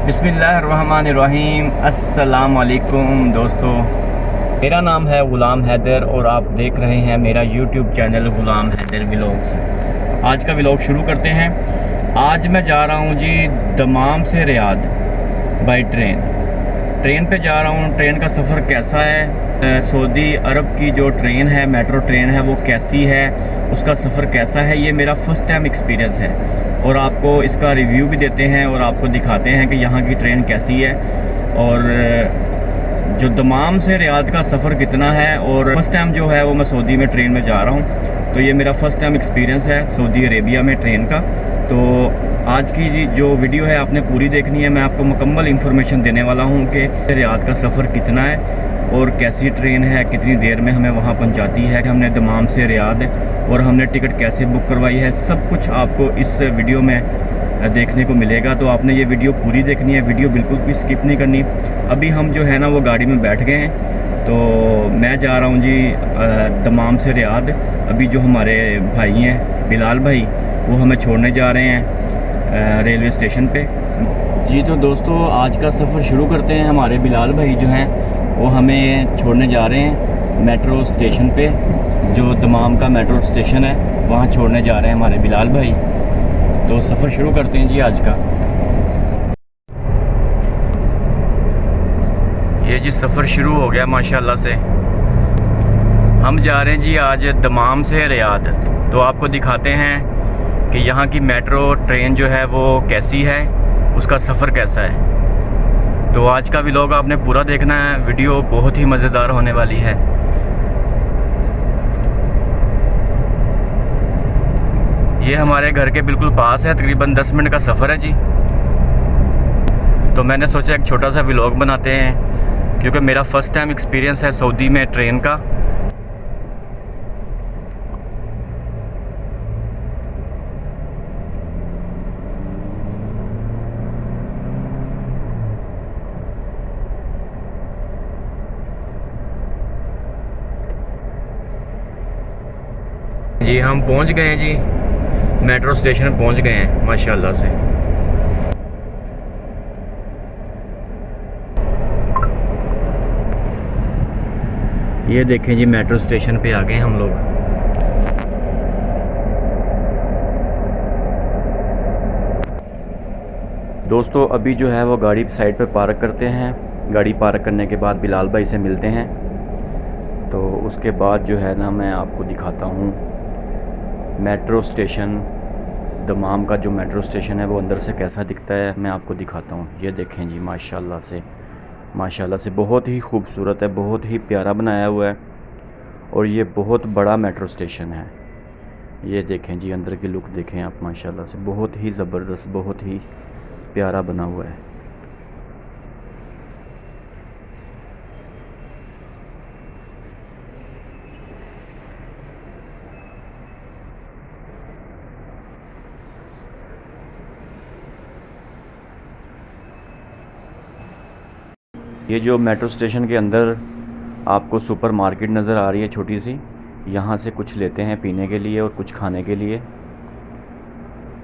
बिस्मिल्लाहिर्रहमानिर्रहीम। अस्सलाम वालेकुम दोस्तों, मेरा नाम है ग़ुलाम हैदर और आप देख रहे हैं मेरा यूट्यूब चैनल ग़ुलाम हैदर व्लॉग्स। आज का व्लॉग शुरू करते हैं। आज मैं जा रहा हूं जी दमाम से रियाद बाई ट्रेन पे जा रहा हूं। ट्रेन का सफ़र कैसा है, सऊदी अरब की जो ट्रेन है, मेट्रो ट्रेन है, वो कैसी है, उसका सफ़र कैसा है, ये मेरा फ़र्स्ट टाइम एक्सपीरियंस है और आपको इसका रिव्यू भी देते हैं और आपको दिखाते हैं कि यहाँ की ट्रेन कैसी है और जो दमाम से रियाद का सफ़र कितना है। और फर्स्ट टाइम जो है वो मैं सऊदी में ट्रेन में जा रहा हूँ, तो ये मेरा फ़र्स्ट टाइम एक्सपीरियंस है सऊदी अरेबिया में ट्रेन का। तो आज की जो वीडियो है आपने पूरी देखनी है। मैं आपको मुकम्मल इन्फॉर्मेशन देने वाला हूँ कि रियाद का सफ़र कितना है और कैसी ट्रेन है, कितनी देर में हमें वहाँ पहुँचाती है, कि हमने दमाम से रियाद और हमने टिकट कैसे बुक करवाई है, सब कुछ आपको इस वीडियो में देखने को मिलेगा। तो आपने ये वीडियो पूरी देखनी है, वीडियो बिल्कुल भी स्किप नहीं करनी। अभी हम जो है ना वो गाड़ी में बैठ गए हैं, तो मैं जा रहा हूँ जी दमाम से रियाद। अभी जो हमारे भाई हैं बिलाल भाई, वो हमें छोड़ने जा रहे हैं रेलवे स्टेशन पे जी। तो दोस्तों आज का सफ़र शुरू करते हैं। हमारे बिलाल भाई जो हैं वो हमें छोड़ने जा रहे हैं मेट्रो स्टेशन पे, जो दमाम का मेट्रो स्टेशन है वहाँ छोड़ने जा रहे हैं हमारे बिलाल भाई। तो सफ़र शुरू करते हैं जी आज का। ये जी सफ़र शुरू हो गया माशाल्लाह से। हम जा रहे हैं जी आज दमाम से रियाद। तो आपको दिखाते हैं कि यहाँ की मेट्रो ट्रेन जो है वो कैसी है, उसका सफ़र कैसा है। तो आज का व्लॉग आपने पूरा देखना है, वीडियो बहुत ही मज़ेदार होने वाली है। ये हमारे घर के बिल्कुल पास है, तकरीबन 10 मिनट का सफ़र है जी। तो मैंने सोचा एक छोटा सा व्लॉग बनाते हैं, क्योंकि मेरा फ़र्स्ट टाइम एक्सपीरियंस है सऊदी में ट्रेन का। जी हम पहुंच गए हैं जी, मेट्रो स्टेशन पहुंच गए हैं माशाल्लाह से। ये देखें जी मेट्रो स्टेशन पे आ गए हम लोग। दोस्तों अभी जो है वो गाड़ी साइड पे पार्क करते हैं। गाड़ी पार्क करने के बाद बिलाल भाई से मिलते हैं। तो उसके बाद जो है ना मैं आपको दिखाता हूँ मेट्रो स्टेशन दमाम का। जो मेट्रो स्टेशन है वो अंदर से कैसा दिखता है मैं आपको दिखाता हूँ। ये देखें जी माशाल्लाह से बहुत ही खूबसूरत है, बहुत ही प्यारा बनाया हुआ है और ये बहुत बड़ा मेट्रो स्टेशन है। ये देखें जी अंदर की लुक देखें आप, माशाल्लाह से बहुत ही ज़बरदस्त, बहुत ही प्यारा बना हुआ है। ये जो मेट्रो स्टेशन के अंदर आपको सुपर मार्केट नज़र आ रही है छोटी सी, यहाँ से कुछ लेते हैं पीने के लिए और कुछ खाने के लिए।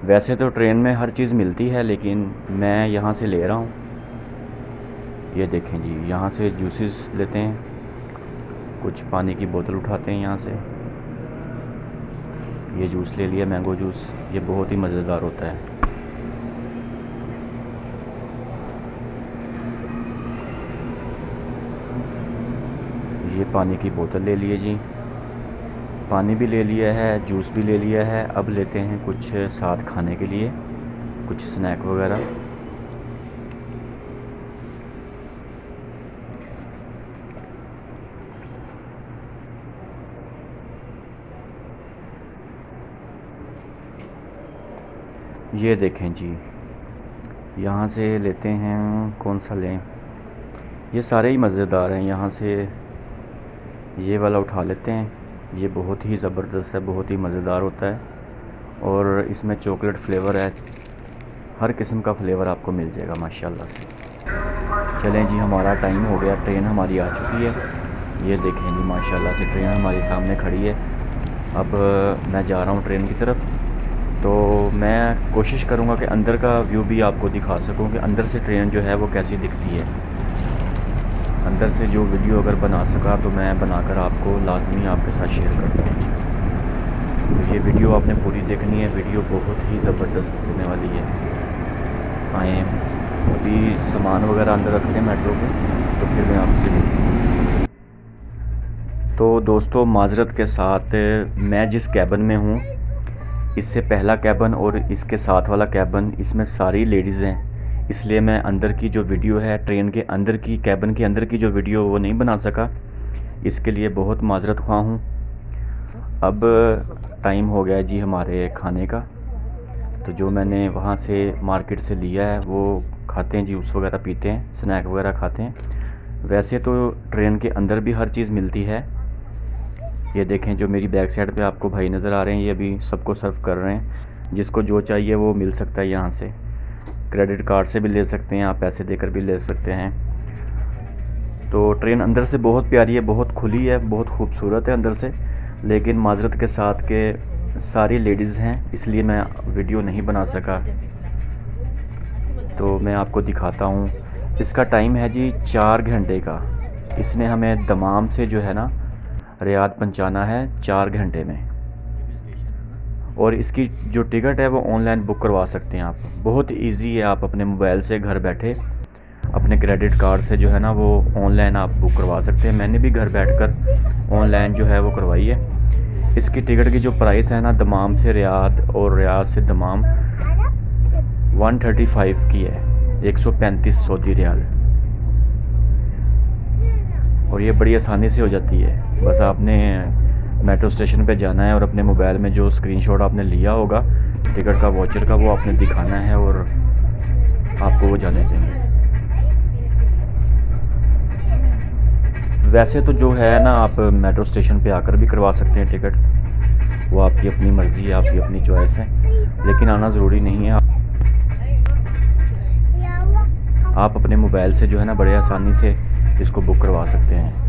वैसे तो ट्रेन में हर चीज़ मिलती है, लेकिन मैं यहाँ से ले रहा हूँ। ये देखें जी यहाँ से जूसेस लेते हैं, कुछ पानी की बोतल उठाते हैं यहाँ से। ये जूस ले लिया, मैंगो जूस, ये बहुत ही मज़ेदार होता है। ये पानी की बोतल ले लिए जी, पानी भी ले लिया है, जूस भी ले लिया है। अब लेते हैं कुछ साथ खाने के लिए, कुछ स्नैक वगैरह। ये देखें जी यहाँ से लेते हैं, कौन सा लें, ये सारे ही मज़ेदार हैं। यहाँ से ये वाला उठा लेते हैं, ये बहुत ही ज़बरदस्त है, बहुत ही मज़ेदार होता है और इसमें चॉकलेट फ्लेवर है, हर किस्म का फ्लेवर आपको मिल जाएगा माशाल्लाह से। चलें जी हमारा टाइम हो गया, ट्रेन हमारी आ चुकी है। ये देखें जी माशाल्लाह से ट्रेन हमारी सामने खड़ी है। अब मैं जा रहा हूँ ट्रेन की तरफ। तो मैं कोशिश करूँगा कि अंदर का व्यू भी आपको दिखा सकूँ कि अंदर से ट्रेन जो है वो कैसी दिखती है। अंदर से जो वीडियो अगर बना सका तो मैं बनाकर आपको लाजमी आपके साथ शेयर कर दूँगा। तो ये वीडियो आपने पूरी देखनी है, वीडियो बहुत ही ज़बरदस्त होने वाली है। आए अभी सामान वगैरह अंदर रखते हैं मेट्रो के, तो फिर मैं आपसे मिलूँ। तो दोस्तों माज़रत के साथ मैं जिस कैबिन में हूँ, इससे पहला कैबिन और इसके साथ वाला कैबिन, इसमें सारी लेडीज़ हैं, इसलिए मैं अंदर की जो वीडियो है ट्रेन के अंदर की, कैबिन के अंदर की जो वीडियो वो नहीं बना सका। इसके लिए बहुत माज़रत ख़्वाह हूँ। अब टाइम हो गया जी हमारे खाने का, तो जो मैंने वहाँ से मार्केट से लिया है वो खाते हैं, जूस वगैरह पीते हैं, स्नैक वगैरह खाते हैं। वैसे तो ट्रेन के अंदर भी हर चीज़ मिलती है। ये देखें जो मेरी बैक साइड पे आपको भाई नज़र आ रहे हैं, ये अभी सबको सर्व कर रहे हैं। जिसको जो चाहिए वो मिल सकता है यहाँ से। क्रेडिट कार्ड से भी ले सकते हैं, आप पैसे देकर भी ले सकते हैं। तो ट्रेन अंदर से बहुत प्यारी है, बहुत खुली है, बहुत खूबसूरत है अंदर से, लेकिन माज़रत के साथ के सारी लेडीज़ हैं, इसलिए मैं वीडियो नहीं बना सका। तो मैं आपको दिखाता हूँ। इसका टाइम है जी 4 घंटे का। इसने हमें दमाम से जो है ना रियाद पहुंचाना है 4 घंटे में। और इसकी जो टिकट है वो ऑनलाइन बुक करवा सकते हैं आप। बहुत इजी है, आप अपने मोबाइल से घर बैठे अपने क्रेडिट कार्ड से जो है ना वो ऑनलाइन आप बुक करवा सकते हैं। मैंने भी घर बैठकर ऑनलाइन जो है वो करवाई है। इसकी टिकट की जो प्राइस है ना, दमाम से रियाद और रियाद से दमाम 135 की है, 135 सऊदी रियाल। और ये बड़ी आसानी से हो जाती है। बस आपने मेट्रो स्टेशन पे जाना है और अपने मोबाइल में जो स्क्रीनशॉट आपने लिया होगा टिकट का, वाउचर का, वो आपने दिखाना है और आपको वो जाने देंगे। वैसे तो जो है ना आप मेट्रो स्टेशन पे आकर भी करवा सकते हैं टिकट, वो आपकी अपनी मर्ज़ी है, आपकी अपनी चॉइस है, लेकिन आना ज़रूरी नहीं है। आप अपने मोबाइल से जो है ना बड़े आसानी से इसको बुक करवा सकते हैं।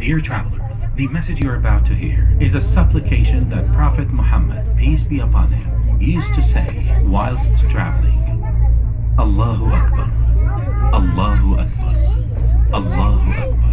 Dear traveler, the message you are about to hear is a supplication that Prophet Muhammad, peace be upon him, used to say whilst traveling. Allahu Akbar, Allahu Akbar, Allahu Akbar.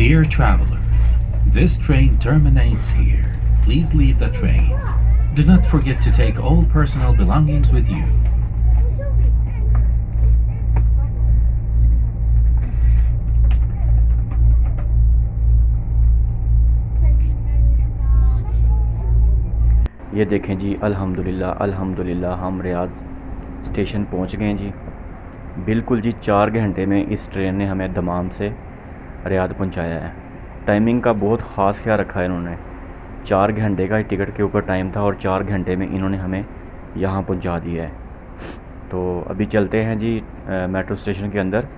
Dear travelers, this train terminates here. Please leave the train. Do not forget to take all personal belongings with you. ये देखें जी, अल्हम्दुलिल्लाह अल्हम्दुलिल्लाह हम Riyadh station पहुंच गए हैं जी। बिल्कुल जी 4 घंटे में इस ट्रेन ने हमें दमाम से रियाद पहुंचाया है। टाइमिंग का बहुत ख़ास ख्याल रखा है इन्होंने। 4 घंटे का टिकट के ऊपर टाइम था और 4 घंटे में इन्होंने हमें यहाँ पहुंचा दिया है। तो अभी चलते हैं जी मेट्रो स्टेशन के अंदर।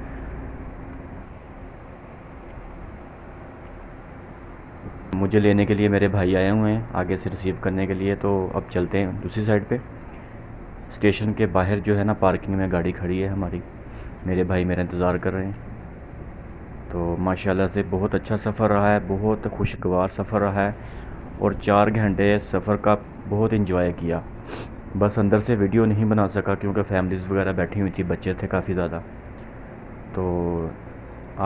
मुझे लेने के लिए मेरे भाई आए हुए हैं आगे से रिसीव करने के लिए। तो अब चलते हैं दूसरी साइड पे। स्टेशन के बाहर जो है ना पार्किंग में गाड़ी खड़ी है हमारी, मेरे भाई मेरा इंतज़ार कर रहे हैं। तो माशाल्लाह से बहुत अच्छा सफ़र रहा है, बहुत खुशगवार सफ़र रहा है और 4 घंटे सफ़र का बहुत इंजॉय किया। बस अंदर से वीडियो नहीं बना सका क्योंकि फैमिलीज़ वगैरह बैठी हुई थी, बच्चे थे काफ़ी ज़्यादा। तो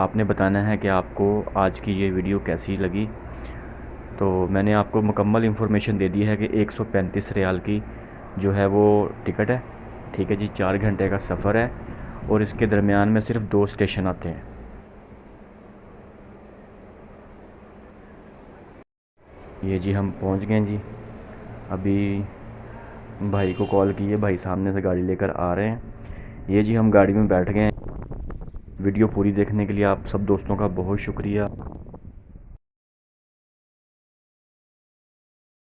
आपने बताना है कि आपको आज की ये वीडियो कैसी लगी। तो मैंने आपको मुकम्मल इन्फॉर्मेशन दे दी है कि 135 रियाल की जो है वो टिकट है। ठीक है जी, 4 घंटे का सफ़र है और इसके दरमियान में सिर्फ 2 स्टेशन आते हैं। ये जी हम पहुंच गए जी। अभी भाई को कॉल किए, भाई सामने से गाड़ी लेकर आ रहे हैं। ये जी हम गाड़ी में बैठ गए हैं। वीडियो पूरी देखने के लिए आप सब दोस्तों का बहुत शुक्रिया।